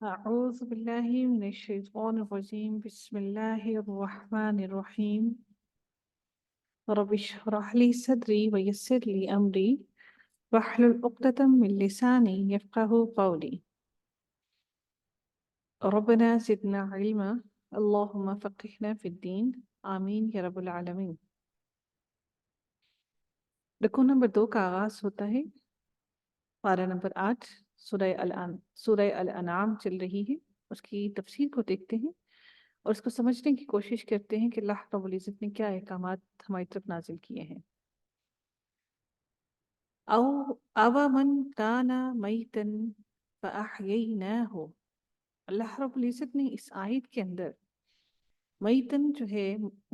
أعوذ بالله من الشيطان الرجيم بسم الله الرحمن الرحيم رب اشرح لي صدري ويسر لي أمري واحلل عقدة من لساني يفقه قولي ربنا زدنا علما اللهم فقهنا في الدين آمين يا رب العالمين۔ رکوع نمبر 2 کا آغاز ہوتا ہے پارہ نمبر 8 سورہ الانعام چل رہی ہے، اس کی تفسیر کو دیکھتے ہیں اور اس کو سمجھنے کی کوشش کرتے ہیں کہ اللہ رب العزت نے کیا احکامات ہماری طرف نازل کیے ہیں۔ او من کان میتا فاحییناہ، اللہ رب العزت نے اس آیت کے اندر میتن جو ہے،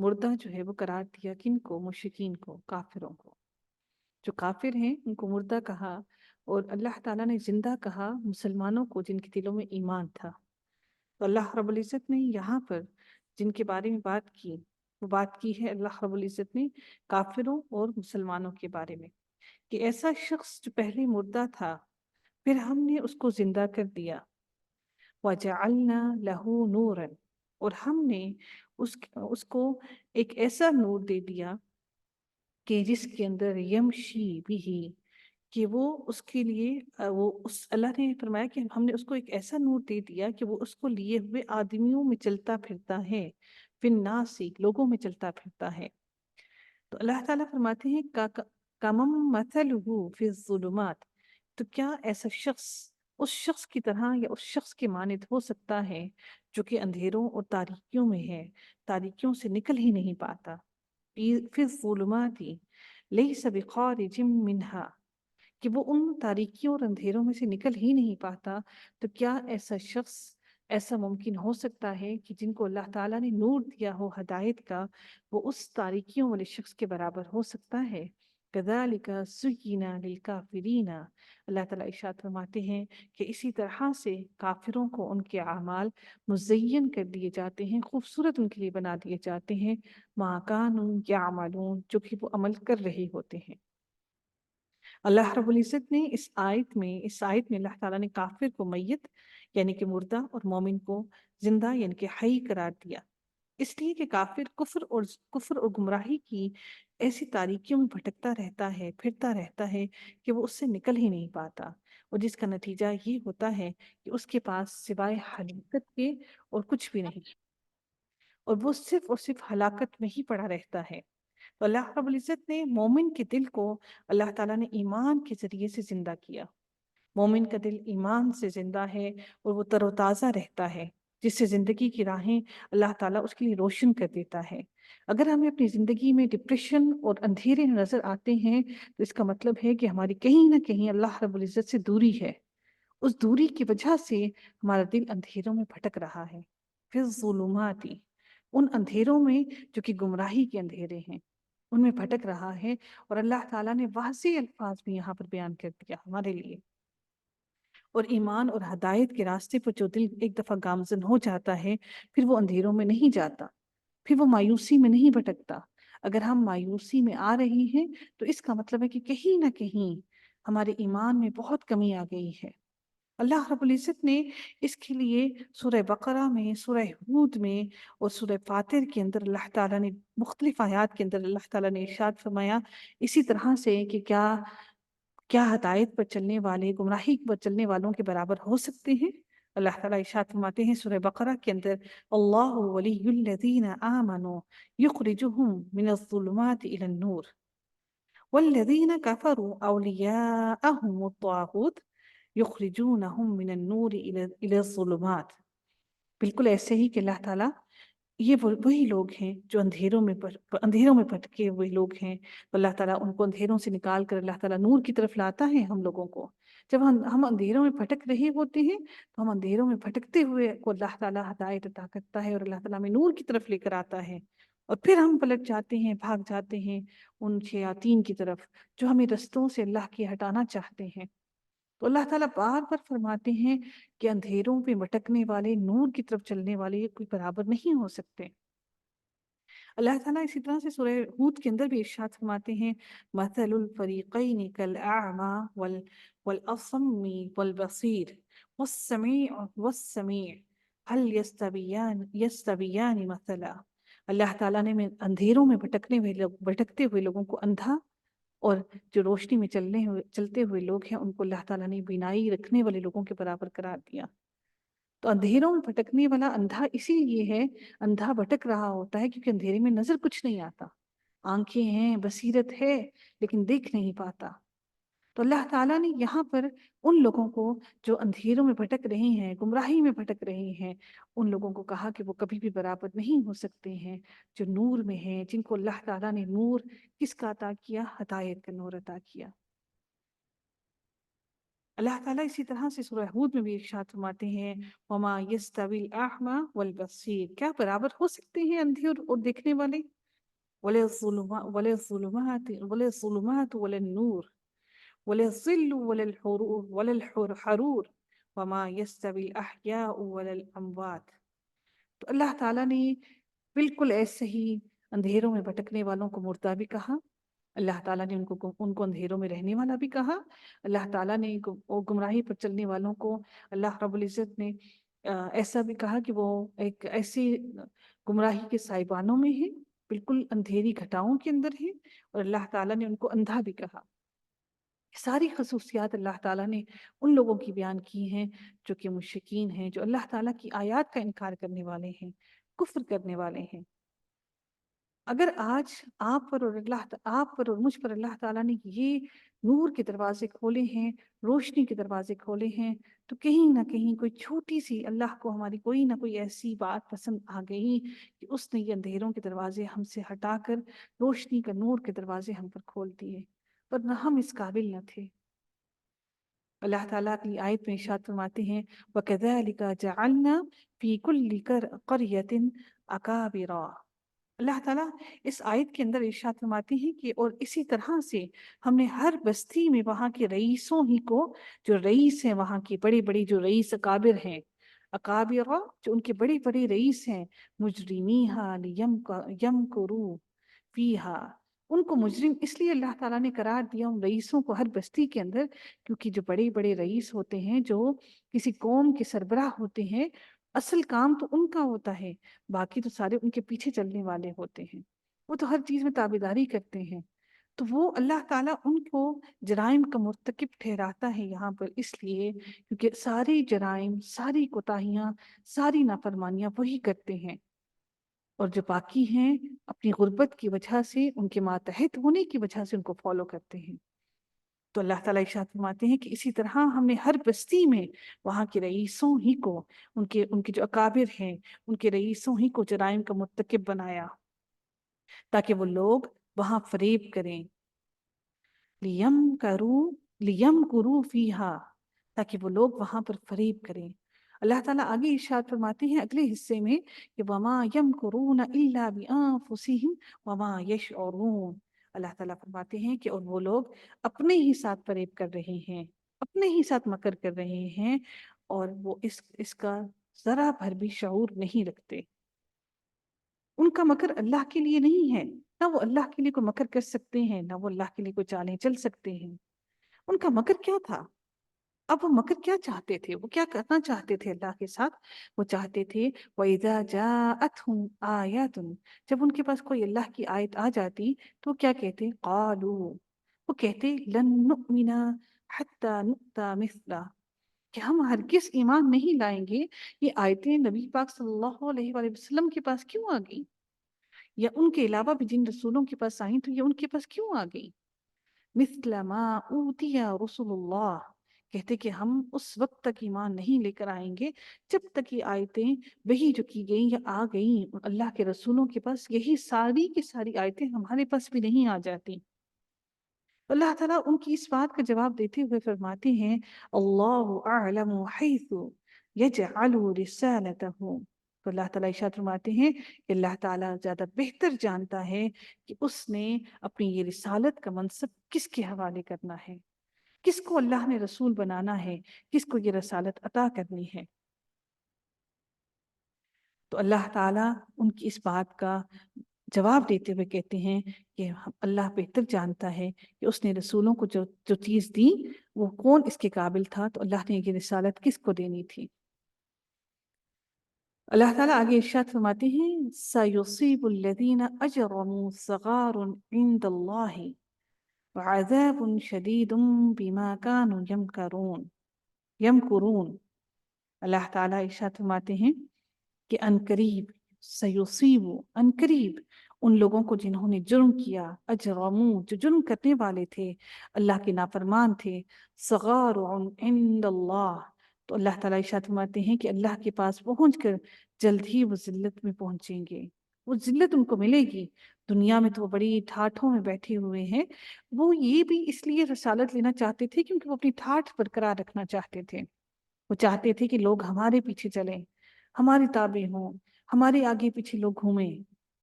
مردہ جو ہے وہ قرار دیا کن کو؟ مشرکین کو، کافروں کو۔ جو کافر ہیں ان کو مردہ کہا، اور اللہ تعالیٰ نے زندہ کہا مسلمانوں کو جن کے دلوں میں ایمان تھا۔ تو اللہ رب العزت نے یہاں پر جن کے بارے میں بات کی، وہ بات کی ہے اللہ رب العزت نے کافروں اور مسلمانوں کے بارے میں، کہ ایسا شخص جو پہلے مردہ تھا پھر ہم نے اس کو زندہ کر دیا، وَجَعَلْنَا لَهُ نُورًا، اور ہم نے اس کو ایک ایسا نور دے دیا کہ جس کے اندر یمشی بھی، کہ وہ اس کے لیے اللہ نے فرمایا کہ ہم نے اس کو ایک ایسا نور دے دیا کہ وہ اس کو لیے ہوئے آدمیوں میں چلتا پھرتا ہے، فی الناس، لوگوں میں چلتا پھرتا ہے۔ تو اللہ تعالیٰ فرماتے ہیں کمم مثلہ فی الظلمات، تو کیا ایسا شخص اس شخص کی طرح یا اس شخص کے مانند ہو سکتا ہے جو کہ اندھیروں اور تاریکیوں میں ہے، تاریکیوں سے نکل ہی نہیں پاتا، فی الظلمات لیس بخارج منہا، کہ وہ ان تاریکیوں اور اندھیروں میں سے نکل ہی نہیں پاتا۔ تو کیا ایسا شخص، ایسا ممکن ہو سکتا ہے کہ جن کو اللہ تعالیٰ نے نور دیا ہو ہدایت کا، وہ اس تاریکیوں والے شخص کے برابر ہو سکتا ہے؟ کذالک زین للکافرین، اللہ تعالیٰ ارشاد فرماتے ہیں کہ اسی طرح سے کافروں کو ان کے اعمال مزین کر دیے جاتے ہیں، خوبصورت ان کے لیے بنا دیے جاتے ہیں، ما کانوا یعملون، جو کہ وہ عمل کر رہے ہوتے ہیں۔ اللہ رب العزت نے اس آیت میں اللہ تعالیٰ نے کافر کو میت یعنی کہ مردہ اور مومن کو زندہ یعنی کہ حی قرار دیا، اس لیے کہ کافر کفر اور گمراہی کی ایسی تاریکیوں میں بھٹکتا رہتا ہے، پھرتا رہتا ہے کہ وہ اس سے نکل ہی نہیں پاتا، اور جس کا نتیجہ یہ ہوتا ہے کہ اس کے پاس سوائے ہلاکت کے اور کچھ بھی نہیں، اور وہ صرف اور صرف ہلاکت میں ہی پڑا رہتا ہے۔ تو اللہ رب العزت نے مومن کے دل کو اللہ تعالیٰ نے ایمان کے ذریعے سے زندہ کیا۔ مومن کا دل ایمان سے زندہ ہے اور وہ تر و تازہ رہتا ہے، جس سے زندگی کی راہیں اللہ تعالیٰ اس کے لیے روشن کر دیتا ہے۔ اگر ہمیں اپنی زندگی میں ڈپریشن اور اندھیرے نظر آتے ہیں تو اس کا مطلب ہے کہ ہماری کہیں نہ کہیں اللہ رب العزت سے دوری ہے، اس دوری کی وجہ سے ہمارا دل اندھیروں میں بھٹک رہا ہے، پھر ظلمات، ان اندھیروں میں جو کہ گمراہی کے اندھیرے ہیں ان میں بھٹک رہا ہے، اور اللہ تعالیٰ نے واضح الفاظ بھی یہاں پر بیان کر دیا ہمارے لیے۔ اور ایمان اور ہدایت کے راستے پر جو دل ایک دفعہ گامزن ہو جاتا ہے پھر وہ اندھیروں میں نہیں جاتا، پھر وہ مایوسی میں نہیں بھٹکتا۔ اگر ہم مایوسی میں آ رہے ہیں تو اس کا مطلب ہے کہ کہیں نہ کہیں ہمارے ایمان میں بہت کمی آ گئی ہے۔ اللہ رب العزت نے اس کے لیے سورہ بقرہ میں، سورہ ہود میں اور سورہ فاتر کے اندر اللہ تعالیٰ نے مختلف آیات کے اندر اللہ تعالیٰ نے ارشاد فرمایا اسی طرح سے کہ کیا ہدایت پر چلنے والے گمراہی پر چلنے والوں کے برابر ہو سکتے ہیں؟ اللہ تعالیٰ ارشاد فرماتے ہیں سورہ بقرہ کے اندر، اللہ ولی الذین آمنوا یخرجہم من الظلمات الی النور والذین کفروا اولیاءہم الطاغوت یخرجونہم من النور الی الظلمات۔ بالکل ایسے ہی کہ اللہ تعالیٰ یہ وہی لوگ ہیں جو اندھیروں میں بھٹکے ہوئے لوگ ہیں، تو اللہ تعالیٰ ان کو اندھیروں سے نکال کر اللہ تعالیٰ نور کی طرف لاتا ہے ہم لوگوں کو۔ جب ہم اندھیروں میں بھٹک رہے ہوتے ہیں تو ہم اندھیروں میں بھٹکتے ہوئے کو اللہ تعالیٰ ہدایت عطا کرتا ہے اور اللہ تعالیٰ ہمیں نور کی طرف لے کر آتا ہے، اور پھر ہم پلٹ جاتے ہیں، بھاگ جاتے ہیں ان شیاطین کی طرف جو ہمیں رستوں سے اللہ کے ہٹانا چاہتے ہیں۔ تو اللہ تعالیٰ بار بار فرماتے ہیں کہ اندھیروں پہ بھٹکنے والے، نور کی طرف چلنے والے کوئی برابر نہیں ہو سکتے۔ اللہ تعالیٰ اسی طرح سے سورہ ہود کے اندر بھی ارشاد فرماتے ہیں مثل الفریقین کالاعمی والاصم والبصیر والسمیع والسمیع هل یستویان مثلا. اللہ تعالیٰ نے اندھیروں میں بھٹکتے ہوئے لوگوں کو اندھا، اور جو روشنی میں چلتے ہوئے لوگ ہیں ان کو اللہ تعالیٰ نے بینائی رکھنے والے لوگوں کے برابر قرار دیا. تو اندھیروں میں بھٹکنے والا اندھا اسی لیے ہے، اندھا بھٹک رہا ہوتا ہے کیونکہ اندھیرے میں نظر کچھ نہیں آتا، آنکھیں ہیں، بصیرت ہے، لیکن دیکھ نہیں پاتا. تو اللہ تعالیٰ نے یہاں پر ان لوگوں کو جو اندھیروں میں بھٹک رہے ہیں، گمراہی میں بھٹک رہے ہیں، ان لوگوں کو کہا کہ وہ کبھی بھی برابر نہیں ہو سکتے ہیں جو نور میں ہیں، جن کو اللہ تعالیٰ نے نور کس کا عطا کیا؟ ہدایت کا نور عطا کیا. اللہ تعالیٰ اسی طرح سے سورہ ہود میں بھی ارشاد فرماتے ہیں وما یستوی الاعمی والبصیر، کیا برابر ہو سکتے ہیں اندھے اور دیکھنے والے؟ ولا الظلمات ولا النور ولا الظل ولا الحرور وما يستوي الأحياء ولا الأموات. تو اللہ تعالیٰ نے بالکل ایسے ہی اندھیروں میں بھٹکنے والوں کو مردہ بھی کہا، اللہ تعالیٰ نے ان کو اندھیروں میں رہنے والا بھی کہا، اللہ تعالیٰ نے گمراہی پر چلنے والوں کو اللہ رب العزت نے ایسا بھی کہا کہ وہ ایک ایسی گمراہی کے سائبانوں میں ہیں، بالکل اندھیری گھٹاؤں کے اندر ہیں، اور اللہ تعالیٰ نے ان کو اندھا بھی کہا. ساری خصوصیات اللہ تعالیٰ نے ان لوگوں کی بیان کی ہیں جو کہ مشرکین ہیں، جو اللہ تعالیٰ کی آیات کا انکار کرنے والے ہیں، کفر کرنے والے ہیں. اگر آج آپ پر اور مجھ پر اللہ تعالیٰ نے یہ نور کے دروازے کھولے ہیں، روشنی کے دروازے کھولے ہیں، تو کہیں نہ کہیں کوئی چھوٹی سی اللہ کو ہماری کوئی نہ کوئی ایسی بات پسند آ گئی کہ اس نے یہ اندھیروں کے دروازے ہم سے ہٹا کر روشنی کا نور کے دروازے ہم پر کھول دیے، ورنہ ہم اس قابل نہ تھے. اللہ تعالیٰ کی آیت میں ارشاد فرماتے ہیں وَكَذَلِكَ جَعَلْنَا فِي كُلِّ قَرْيَةٍ أَكَابِرَ. اللہ تعالیٰ اس آیت کے اندر ارشاد فرماتے ہیں کہ اور اسی طرح سے ہم نے ہر بستی میں وہاں کے رئیسوں ہی کو، جو رئیس ہیں وہاں کے بڑے بڑے جو رئیس اکابر ہیں، اکابر جو ان کے بڑے بڑے رئیس ہیں، مجرمیہا لیمکروا فیہا، ان کو مجرم اس لیے اللہ تعالیٰ نے قرار دیا ان رئیسوں کو ہر بستی کے اندر، کیونکہ جو بڑے بڑے رئیس ہوتے ہیں، جو کسی قوم کے سربراہ ہوتے ہیں، اصل کام تو ان کا ہوتا ہے، باقی تو سارے ان کے پیچھے چلنے والے ہوتے ہیں، وہ تو ہر چیز میں تابعداری کرتے ہیں. تو وہ اللہ تعالیٰ ان کو جرائم کا مرتکب ٹھہراتا ہے یہاں پر اس لیے کیونکہ ساری جرائم، ساری کوتاہیاں، ساری نافرمانیاں وہی کرتے ہیں، اور جو باقی ہیں اپنی غربت کی وجہ سے، ان کے ماتحت ہونے کی وجہ سے ان کو فالو کرتے ہیں. تو اللہ تعالیٰ ارشاد فرماتے ہیں کہ اسی طرح ہم نے ہر بستی میں وہاں کے رئیسوں ہی کو، ان کے جو اکابر ہیں، ان کے رئیسوں ہی کو جرائم کا مرتکب بنایا تاکہ وہ لوگ وہاں فریب کریں. لیم کرو فیہا، تاکہ وہ لوگ وہاں پر فریب کریں. اللہ تعالیٰ آگے ارشاد فرماتے ہیں اگلے حصے میں کہ وما یمکرون الا بانفسہم وما یشعرون. اللہ تعالیٰ فرماتے ہیں کہ اور وہ لوگ اپنے ہی ساتھ فریب کر رہے ہیں، اپنے ہی ساتھ مکر کر رہے ہیں، اور وہ اس کا ذرا بھر بھی شعور نہیں رکھتے. ان کا مکر اللہ کے لیے نہیں ہے، نہ وہ اللہ کے لیے کوئی مکر کر سکتے ہیں، نہ وہ اللہ کے لیے کوئی چالیں چل سکتے ہیں. ان کا مکر کیا تھا؟ اب وہ مکر کیا چاہتے تھے؟ وہ کیا کرنا چاہتے تھے اللہ کے ساتھ؟ وہ چاہتے تھے وَإِذَا جَاءَتْهُمْ آيَاتٌ، جب ان کے پاس کوئی اللہ کی آیت آ جاتی تو کیا کہتے؟ قالوا، وہ کہتے لن نؤمن حتى نؤتى مثلا، کہ ہم ہرگز ایمان نہیں لائیں گے، یہ آیتیں نبی پاک صلی اللہ علیہ وآلہ وسلم کے پاس کیوں آ گئی، یا ان کے علاوہ بھی جن رسولوں کے پاس آئیں تو یہ ان کے پاس کیوں آ گئی؟ مثل ما اوتی رسول اللہ، کہتے کہ ہم اس وقت تک ایمان نہیں لے کر آئیں گے جب تک یہ آیتیں وہی جو کی گئیں یا آ گئیں اللہ کے رسولوں کے پاس، یہی ساری کی ساری آیتیں ہمارے پاس بھی نہیں آ جاتی. اللہ تعالیٰ ان کی اس بات کا جواب دیتے ہوئے فرماتے ہیں اللہ اعلم حیث یجعل رسالتہ. تو اللہ تعالیٰ ارشاد فرماتے ہیں کہ اللہ تعالیٰ زیادہ بہتر جانتا ہے کہ اس نے اپنی یہ رسالت کا منصب کس کے حوالے کرنا ہے، کس کو اللہ نے رسول بنانا ہے، کس کو یہ رسالت عطا کرنی ہے. تو اللہ تعالیٰ ان کی اس بات کا جواب دیتے ہوئے کہتے ہیں کہ اللہ بہتر جانتا ہے کہ اس نے رسولوں کو جو چیز دی وہ کون اس کے قابل تھا، تو اللہ نے یہ رسالت کس کو دینی تھی۔ اللہ تعالیٰ آگے ارشاد فرماتے ہیں سَيُصِيبُ الَّذِينَ أَجْرَمُوا صَغَارٌ عِندَ اللَّهِ وَعَذَابٌ شَدِيدٌ بِمَا كَانُوا يَمْكُرُونَ۔ اللہ تعالیٰ ارشاد فرماتے ہیں کہ عنقریب سیصیب عنقریب ان لوگوں کو جنہوں نے جرم کیا، اجرموا جو جرم کرنے والے تھے، اللہ کے نافرمان تھے، صغار عند اللہ، تو اللہ تعالیٰ ارشاد فرماتے ہیں کہ اللہ کے پاس پہنچ کر جلد ہی وہ ذلت میں پہنچیں گے، وہ ذلت ان کو ملے گی۔ دنیا میں تو وہ بڑی ٹھاٹھوں میں بیٹھے ہوئے ہیں، وہ یہ بھی اس لیے رسالت لینا چاہتے تھے کیونکہ وہ اپنی ٹھاٹھ برقرار رکھنا چاہتے تھے، وہ چاہتے تھے کہ لوگ ہمارے پیچھے چلیں، ہماری تابع ہوں، ہمارے آگے پیچھے لوگ گھومیں،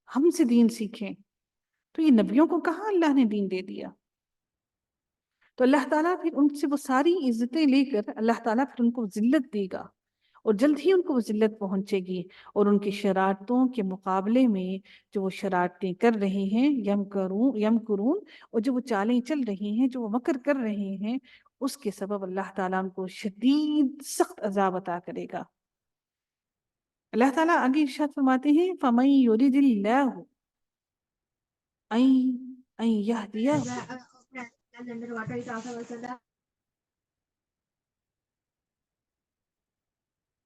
ہم سے دین سیکھیں۔ تو یہ نبیوں کو کہاں اللہ نے دین دے دیا؟ تو اللہ تعالیٰ پھر ان سے وہ ساری عزتیں لے کر اللہ تعالیٰ پھر ان کو ذلت دے گا، اور جلد ہی ان کو وہ ذلت پہنچے گی، اور ان کی شرارتوں کے مقابلے میں جو وہ شرارتیں کر رہے ہیں، یمکرون، اور جو وہ چالیں چل رہی ہیں، جو وہ مکر کر رہے ہیں، اس کے سبب اللہ تعالیٰ ان کو شدید سخت عذاب عطا کرے گا۔ اللہ تعالیٰ آگے ارشاد فرماتے ہیں فَمَن يُرِدِ اللَّهُ أَن يَهْدِيَهُ،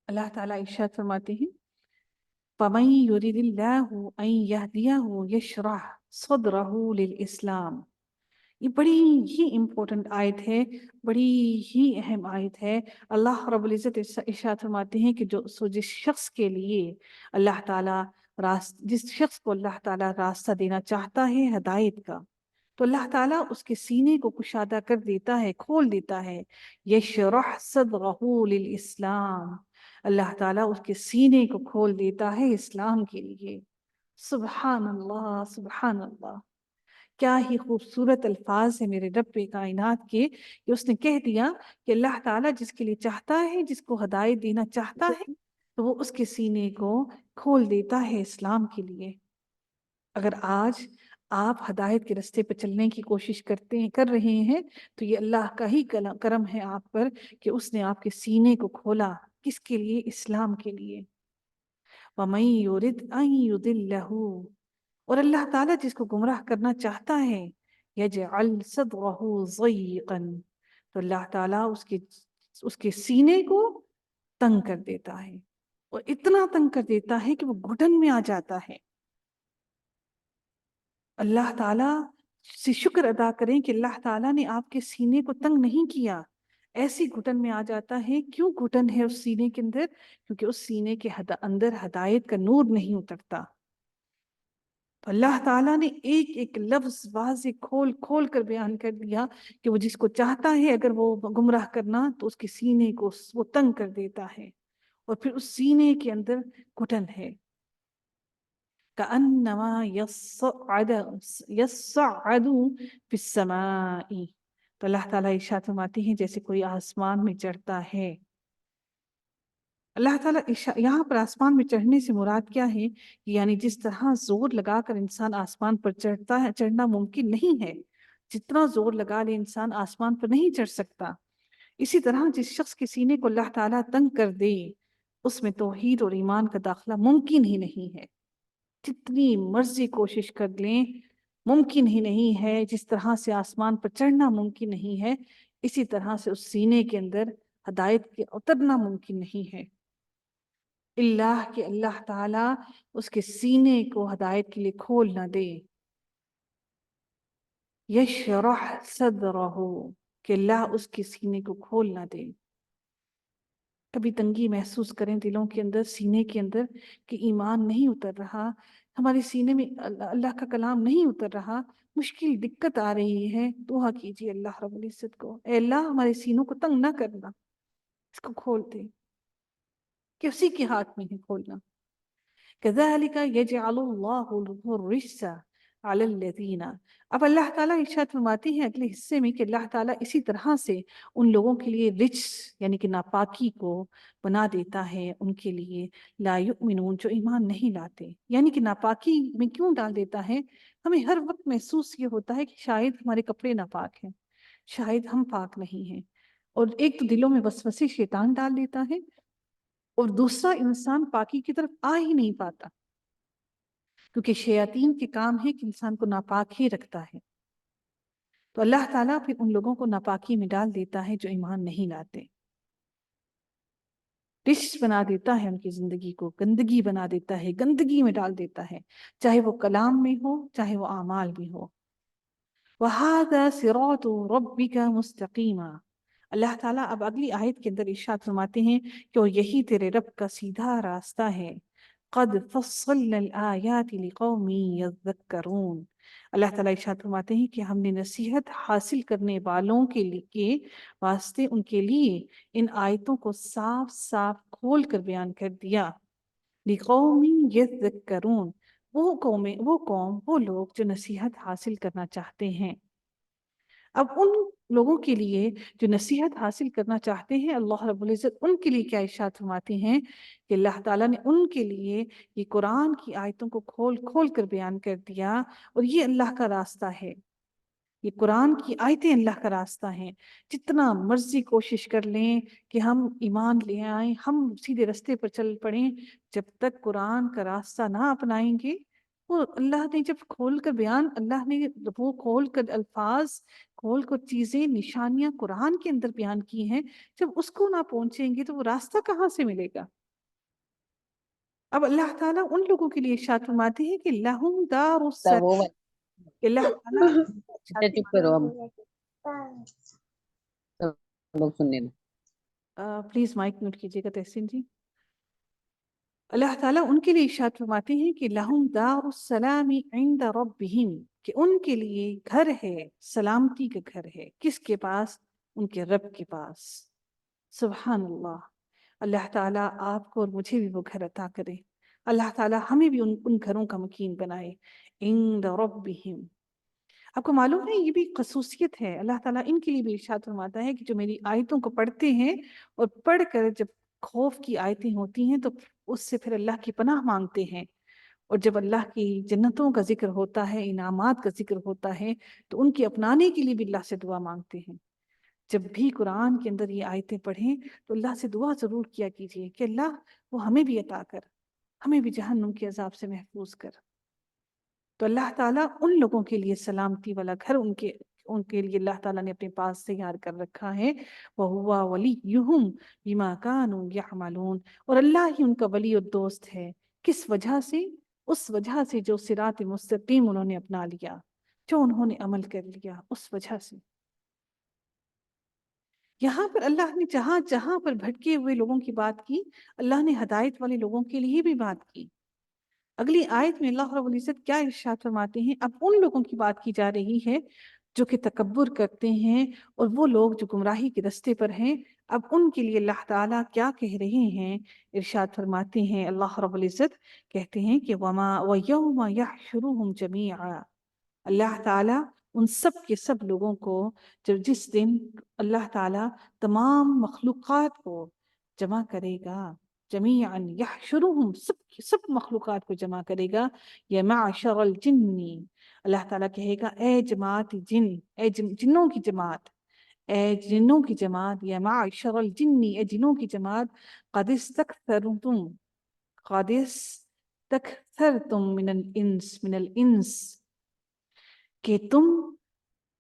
اللہ تعالیٰ ارشاد فرماتے ہیں فَمَن يُرِدِ اللَّهُ أَن يَهْدِيَهُ يَشْرَحْ صَدْرَهُ لِلْإِسْلَامِ۔ یہ بڑی ہی امپورٹنٹ آیت ہے، بڑی ہی اہم آیت ہے۔ اللہ رب العزت ارشاد فرماتے ہیں کہ جس شخص کے لیے اللہ تعالیٰ جس شخص کو اللہ تعالیٰ راستہ دینا چاہتا ہے ہدایت کا، تو اللہ تعالیٰ اس کے سینے کو کشادہ کر دیتا ہے، کھول دیتا ہے۔ یشرح صدرہ للاسلام، اللہ تعالیٰ اس کے سینے کو کھول دیتا ہے اسلام کے لیے۔ سبحان اللہ، سبحان اللہ، کیا ہی خوبصورت الفاظ ہے میرے رب کائنات کے کہ اس نے کہہ دیا کہ اللہ تعالیٰ جس کے لیے چاہتا ہے، جس کو ہدایت دینا چاہتا ہے، تو وہ اس کے سینے کو کھول دیتا ہے اسلام کے لیے۔ اگر آج آپ ہدایت کے رستے پہ چلنے کی کوشش کر رہے ہیں تو یہ اللہ کا ہی کرم ہے آپ پر کہ اس نے آپ کے سینے کو کھولا، کس کے لیے؟ اسلام کے لیے۔ وَمَن يُرِدْ أَن يُضِلَّهُ، اور اللہ تعالیٰ جس کو گمراہ کرنا چاہتا ہے، يَجْعَلْ صَدْرَهُ ضَيِّقًا، تو اللہ تعالیٰ اس کے سینے کو تنگ کر دیتا ہے، اور اتنا تنگ کر دیتا ہے کہ وہ گھٹن میں آ جاتا ہے۔ اللہ تعالیٰ سے شکر ادا کریں کہ اللہ تعالیٰ نے آپ کے سینے کو تنگ نہیں کیا، ایسی گھٹن میں آ جاتا ہے۔ کیوں گھٹن ہے اس سینے کے اندر؟ کیونکہ اس سینے کے اندر ہدایت کا نور نہیں اترتا۔ تو اللہ تعالیٰ نے ایک ایک لفظ واضح کھول کھول کر بیان کر دیا کہ وہ جس کو چاہتا ہے اگر وہ گمراہ کرنا تو اس کے سینے کو وہ تنگ کر دیتا ہے، اور پھر اس سینے کے اندر گھٹن ہے۔ كَأَنَّمَا يَصَّعَّدُ فِي السَّمَاءِ، تو اللہ تعالیٰ ارشاد فرماتے ہیں جیسے کوئی آسمان میں چڑھتا ہے۔ اللہ تعالیٰ یہاں پر آسمان میں چڑھنے سے مراد کیا ہے؟ یعنی جس طرح زور لگا کر انسان آسمان پر چڑھتا ہے، چڑھنا ممکن نہیں ہے، جتنا زور لگا لے انسان آسمان پر نہیں چڑھ سکتا۔ اسی طرح جس شخص کے سینے کو اللہ تعالیٰ تنگ کر دے، اس میں توحید اور ایمان کا داخلہ ممکن ہی نہیں ہے، جتنی مرضی کوشش کر لیں ممکن ہی نہیں ہے۔ جس طرح سے آسمان پر چڑھنا ممکن نہیں ہے، اسی طرح سے اس سینے کے اندر ہدایت کے اترنا ممکن نہیں ہے، اللہ کہ اللہ تعالیٰ اس کے سینے کو ہدایت کے لیے کھول نہ دے۔ یشرح صدرہ، کہ اللہ اس کے سینے کو کھول نہ دے۔ کبھی تنگی محسوس کریں دلوں کے اندر، سینے کے اندر، کہ ایمان نہیں اتر رہا، ہمارے سینے میں اللہ کا کلام نہیں اتر رہا، مشکل دقت آ رہی ہے، دعا کیجیے اللہ رب العزت کو، اے اللہ ہمارے سینوں کو تنگ نہ کرنا، اس کو کھول دے، کہ اسی کے ہاتھ میں ہے کھولنا۔ كَذَلِكَ يَجْعَلُ اللَّهُ الرِّجْسَ علی الذین. اب اللہ تعالیٰ ارشاد فرماتے ہیں اگلے حصے میں کہ اللہ تعالیٰ اسی طرح سے ان لوگوں کے لیے رجس یعنی کہ ناپاکی کو بنا دیتا ہے ان کے لیے لا یؤمنون جو ایمان نہیں لاتے. یعنی کہ ناپاکی میں کیوں ڈال دیتا ہے؟ ہمیں ہر وقت محسوس یہ ہوتا ہے کہ شاید ہمارے کپڑے ناپاک ہیں، شاید ہم پاک نہیں ہیں. اور ایک تو دلوں میں وسوسے شیطان ڈال دیتا ہے، اور دوسرا انسان پاکی کی طرف آ ہی نہیں پاتا، کیونکہ شیاطین کے کام ہے کہ انسان کو ناپاک ہی رکھتا ہے. تو اللہ تعالیٰ پھر ان لوگوں کو ناپاکی میں ڈال دیتا ہے جو ایمان نہیں لاتے، ڈش بنا دیتا ہے ان کی زندگی کو، گندگی بنا دیتا ہے، گندگی میں ڈال دیتا ہے، چاہے وہ کلام میں ہو چاہے وہ اعمال میں ہو. وَهَذَا صِرَاطُ رَبِّكَ مُسْتَقِيمًا. اللہ تعالیٰ اب اگلی آیت کے اندر ارشاد فرماتے ہیں کہ وہ یہی تیرے رب کا سیدھا راستہ ہے. قَدْ فَصَّلْنَا الْآيَاتِ لِقَوْمٍ يَذَّكَّرُونَ. اللہ تعالیٰ ارشاد فرماتے ہیں کہ ہم نے نصیحت حاصل کرنے والوں کے لیے واسطے ان کے لیے ان آیتوں کو صاف صاف کھول کر بیان کر دیا. لِقَوْمٍ يَذَّكَّرُونَ. وہ لوگ جو نصیحت حاصل کرنا چاہتے ہیں. اب ان لوگوں کے لیے جو نصیحت حاصل کرنا چاہتے ہیں اللہ رب العزت ان کے لیے کیا ارشاد فرماتے ہیں کہ اللہ تعالیٰ نے ان کے لیے یہ قرآن کی آیتوں کو کھول کھول کر بیان کر دیا، اور یہ اللہ کا راستہ ہے. یہ قرآن کی آیتیں اللہ کا راستہ ہیں. جتنا مرضی کوشش کر لیں کہ ہم ایمان لے آئیں، ہم سیدھے رستے پر چل پڑیں، جب تک قرآن کا راستہ نہ اپنائیں گے، وہ اللہ نے جب کھول کر بیان، اللہ نے وہ کھول کر الفاظ، کھول کر چیزیں، نشانیاں قرآن کے اندر بیان کی ہیں، جب اس کو نہ پہنچیں گے تو وہ راستہ کہاں سے ملے گا؟ اب اللہ تعالیٰ ان لوگوں کے لیے ارشاد فرماتے ہیں کہ لہم دار وہ السلام. اللہ تعالیٰ اچھا چپ کرو اب سب لوگ سننے میں. پلیز مائک میوٹ کیجیے گا تحسین جی. اللہ تعالیٰ ان کے لیے ارشاد فرماتے ہیں کہ لہم دار السلام عند ربہم، کہ ان کے لیے گھر ہے، سلامتی کا گھر ہے. کس کے پاس؟ ان کے رب کے پاس. سبحان اللہ. اللہ تعالیٰ آپ کو اور مجھے بھی وہ گھر عطا کرے. اللہ تعالیٰ ہمیں بھی ان گھروں کا مکین بنائے. عند ربہم. آپ کو معلوم ہے یہ بھی خصوصیت ہے. اللہ تعالیٰ ان کے لیے بھی ارشاد فرماتا ہے کہ جو میری آیتوں کو پڑھتے ہیں اور پڑھ کر جب خوف کی آیتیں ہوتی ہیں تو اس سے پھر اللہ کی پناہ مانگتے ہیں، اور جب اللہ کی جنتوں کا ذکر ہوتا ہے، انعامات کا ذکر ہوتا ہے، تو ان کے اپنانے کے لیے بھی اللہ سے دعا مانگتے ہیں. جب بھی قرآن کے اندر یہ آیتیں پڑھیں تو اللہ سے دعا ضرور کیا کیجیے کہ اللہ وہ ہمیں بھی عطا کر، ہمیں بھی جہنم کے عذاب سے محفوظ کر. تو اللہ تعالیٰ ان لوگوں کے لیے سلامتی والا گھر ان کے لیے اللہ تعالیٰ نے اپنے پاس تیار کر رکھا ہے. وَهُوَ وَلِيُّهُمْ بِمَا كَانُوا يَعْمَلُونَ. اور اللہ ہی ان کا ولی اور دوست ہے. کس وجہ سے؟ اس وجہ سے جو صراط مستقیم انہوں نے اپنا لیا، جو انہوں نے عمل کر لیا، اس وجہ سے. یہاں پر اللہ نے جہاں جہاں پر بھٹکے ہوئے لوگوں کی بات کی، اللہ نے ہدایت والے لوگوں کے لیے بھی بات کی. اگلی آیت میں اللہ رب العزت کیا ارشاد فرماتے ہیں؟ اب ان لوگوں کی بات کی جا رہی ہے جو کہ تکبر کرتے ہیں، اور وہ لوگ جو گمراہی کے رستے پر ہیں. اب ان کے لیے اللہ تعالیٰ کیا کہہ رہے ہیں؟ ارشاد فرماتے ہیں اللہ رب العزت کہتے ہیں کہ وَيَوْمَ يَحْشُرُهُمْ جَمِيعًا. اللہ تعالیٰ ان سب کے سب لوگوں کو جس دن اللہ تعالیٰ تمام مخلوقات کو جمع کرے گا، جمیعاً یحشرہم، سب مخلوقات کو جمع کرے گا. یا معشر الجن، اللہ تعالیٰ کہے گا اے جماعت جن، اے جنوں کی جماعت، اے جنوں کی جماعت، یا معشر الجن، اے جنوں کی جماعت، قد استکثرتم من الانس، کہ تم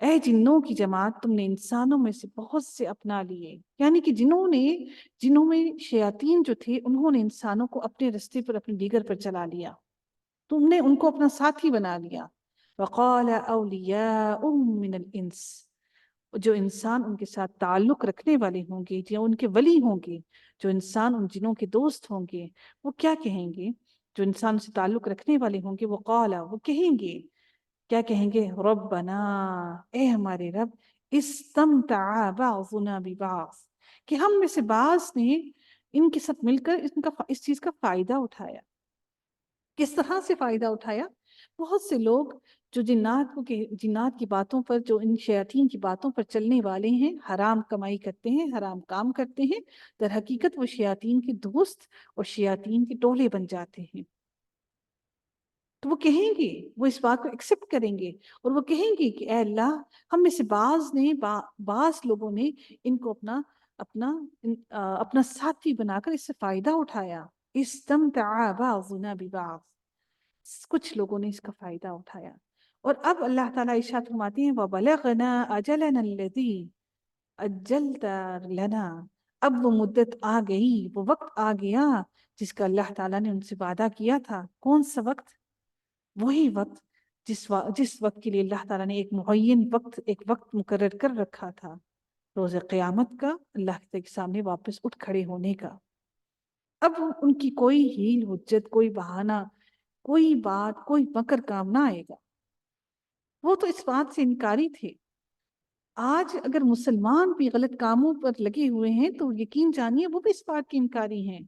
اے جنوں کی جماعت تم نے انسانوں میں سے بہت سے اپنا لیے. یعنی کہ جنوں میں شیاطین جو تھے انہوں نے انسانوں کو اپنے رستے پر، اپنے دیگر پر چلا لیا، تم نے ان کو اپنا ساتھی بنا لیا. وقال اولیاؤہم من الانس، جو انسان ان کے ساتھ تعلق رکھنے والے ہوں گے، جو ان کے ولی ہوں گے، جو انسان ان جنوں کے دوست ہوں گے، وہ کیا کہیں گے؟ جو انسان سے تعلق رکھنے والے ہوں گے وہ کہیں گے، کیا کہیں گے؟ ربنا، اے ہمارے رب، استمتع بعضنا ببعض، کہ ہم میں سے بعض نے ان کے ساتھ مل کر اس چیز کا فائدہ اٹھایا. کس طرح سے فائدہ اٹھایا؟ بہت سے لوگ جو جنات کی باتوں پر، جو ان شیاطین کی باتوں پر چلنے والے ہیں، حرام کمائی کرتے ہیں، حرام کام کرتے ہیں، در حقیقت وہ شیاطین کے دوست اور شیاطین کے ٹولے بن جاتے ہیں۔ تو وہ کہیں گے، وہ اس بات کو ایکسپٹ کریں گے اور وہ کہیں گے کہ اے اللہ، ہم میں سے بعض لوگوں نے ان کو اپنا ساتھی بنا کر اس سے فائدہ اٹھایا۔ استمتع بعضنا ببعض، کچھ لوگوں نے اس کا فائدہ اٹھایا۔ اور اب اللہ تعالیٰ ارشاد فرماتے ہیں وَبَلَغْنَا أَجَلَنَا الَّذِي أَجَّلْتَ لَنَا، اب وہ مدت آ گئی، وہ وقت آ گیا جس کا اللہ تعالیٰ نے ان سے وعدہ کیا تھا۔ کون سا وقت؟ وہی وقت جس وقت کے لیے اللہ تعالیٰ نے ایک معین وقت، ایک وقت مقرر کر رکھا تھا، روز قیامت کا، اللہ کے سامنے واپس اٹھ کھڑے ہونے کا۔ اب ان کی کوئی ہیل حجت، کوئی بہانہ، کوئی بات، کوئی مکر کام نہ آئے گا۔ وہ تو اس بات سے انکاری تھے۔ آج اگر مسلمان بھی غلط کاموں پر لگے ہوئے ہیں تو یقین جانیے وہ بھی اس بات کے انکاری ہیں۔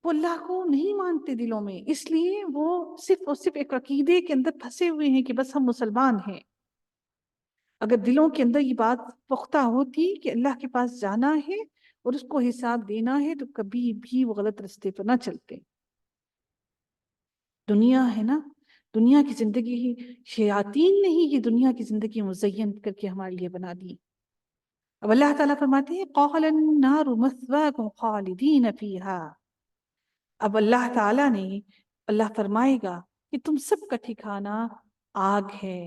وہ اللہ کو نہیں مانتے دلوں میں، اس لیے وہ صرف اور صرف ایک عقیدے کے اندر پھنسے ہوئے ہیں کہ بس ہم مسلمان ہیں۔ اگر دلوں کے اندر یہ بات پختہ ہوتی کہ اللہ کے پاس جانا ہے اور اس کو حساب دینا ہے تو کبھی بھی وہ غلط رستے پر نہ چلتے۔ دنیا ہے نا، دنیا کی زندگی ہی شیاطین نے ہی یہ دنیا کی زندگی مزین کر کے ہمارے لیے بنا دی۔ اب اللہ تعالیٰ فرماتے ہیں قَالَ النَّارُ مَثْوَاكُمْ خَالِدِينَ فِيهَا، اب اللہ فرمائے گا کہ تم سب کا ٹھکانہ آگ ہے۔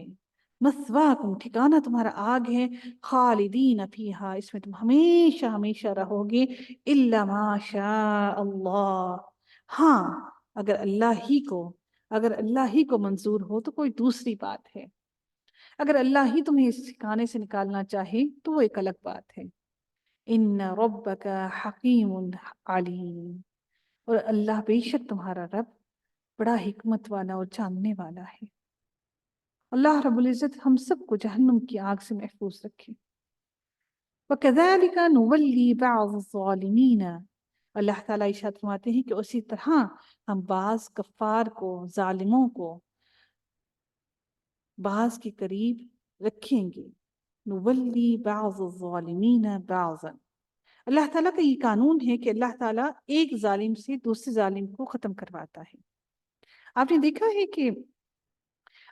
مثواکم، ٹھکانہ تمہارا آگ ہے، خالدین فیہا، اس میں تم ہمیشہ ہمیشہ رہو گے، الا ما شاء اللہ، ہاں اگر اللہ ہی کو منظور ہو تو کوئی دوسری بات ہے۔ اگر اللہ ہی تمہیں اس ٹھکانے سے نکالنا چاہے تو وہ ایک الگ بات ہے۔ ان ربک حکیم علیم، اور اللہ بے شک تمہارا رب بڑا حکمت والا اور جاننے والا ہے۔ اللہ رب العزت ہم سب کو جہنم کی آگ سے محفوظ رکھے۔ وَكَذَلِكَ نُوَلِّي بَعْضَ الظَّالِمِينَ، اللہ تعالیٰ ارشاد فرماتے ہیں کہ اسی طرح ہم بعض کفار کو، ظالموں کو بعض کے قریب رکھیں گے۔ نُوَلِّي بَعْضَ الظَّالِمِينَ بَعْضًا، اللہ تعالیٰ کا یہ قانون ہے کہ اللہ تعالیٰ ایک ظالم سے دوسرے ظالم کو ختم کرواتا ہے۔ آپ نے دیکھا ہے کہ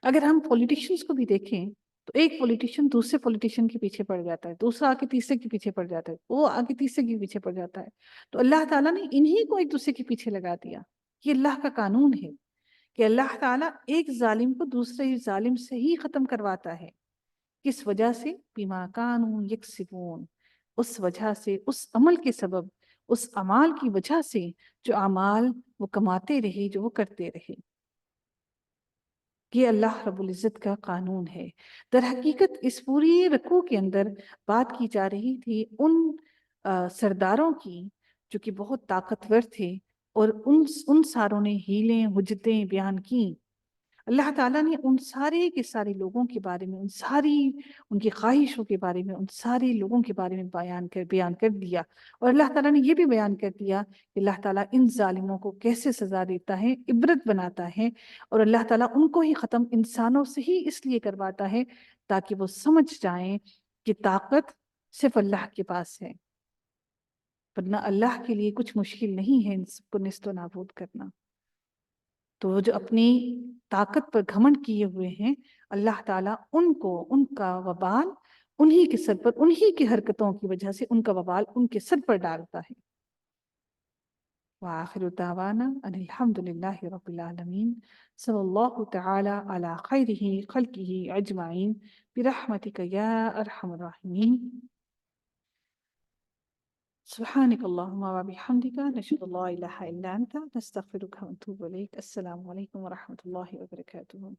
اگر ہم پولیٹیشنز کو بھی دیکھیں تو ایک پولیٹیشین دوسرے پولیٹیشین کے پیچھے پڑ جاتا ہے، دوسرا آگے تیسرے کے پیچھے پڑ جاتا ہے، وہ آگے تیسرے کے پیچھے پڑ جاتا ہے۔ تو اللہ تعالیٰ نے انہی کو ایک دوسرے کے پیچھے لگا دیا۔ یہ اللہ کا قانون ہے کہ اللہ تعالیٰ ایک ظالم کو دوسرے ظالم سے ہی ختم کرواتا ہے۔ کس وجہ سے؟ بما کانوا یکسبون، اس وجہ سے، اس عمل کے سبب، اس اعمال کی وجہ سے جو اعمال وہ کماتے رہے، جو وہ کرتے رہے۔ یہ اللہ رب العزت کا قانون ہے۔ در حقیقت اس پوری رکوع کے اندر بات کی جا رہی تھی ان سرداروں کی جو کہ بہت طاقتور تھے، اور ان ساروں نے ہیلیں حجتیں بیان کی۔ اللہ تعالیٰ نے ان سارے کے سارے لوگوں کے بارے میں، ان کی خواہشوں کے بارے میں، ان سارے لوگوں کے بارے میں بیان کر دیا، اور اللہ تعالیٰ نے یہ بھی بیان کر دیا کہ اللہ تعالیٰ ان ظالموں کو کیسے سزا دیتا ہے، عبرت بناتا ہے، اور اللہ تعالیٰ ان کو ہی ختم انسانوں سے ہی اس لیے کرواتا ہے تاکہ وہ سمجھ جائیں کہ طاقت صرف اللہ کے پاس ہے، ورنہ اللہ کے لیے کچھ مشکل نہیں ہے ان سب کو نیست و نابود کرنا۔ تو وہ جو اپنی طاقت پر گھمنڈ کیے ہوئے ہیں، اللہ تعالیٰ ان کا وبال انہی کے سر پر، انہی کی حرکتوں کی وجہ سے ان کا وبال ان کے سر پر ڈالتا ہے۔ وآخر دعوانا ان الحمد للہ رب العالمین، صلی اللہ تعالی علی خیرہ خلقہ اجمعین برحمتک یا ارحم الراحمین۔ سبحانك اللهم وبحمدك نشهد ان لا اله الا انت نستغفرك ونتوب اليك۔ السلام علیکم ورحمۃ اللہ وبرکاتہ۔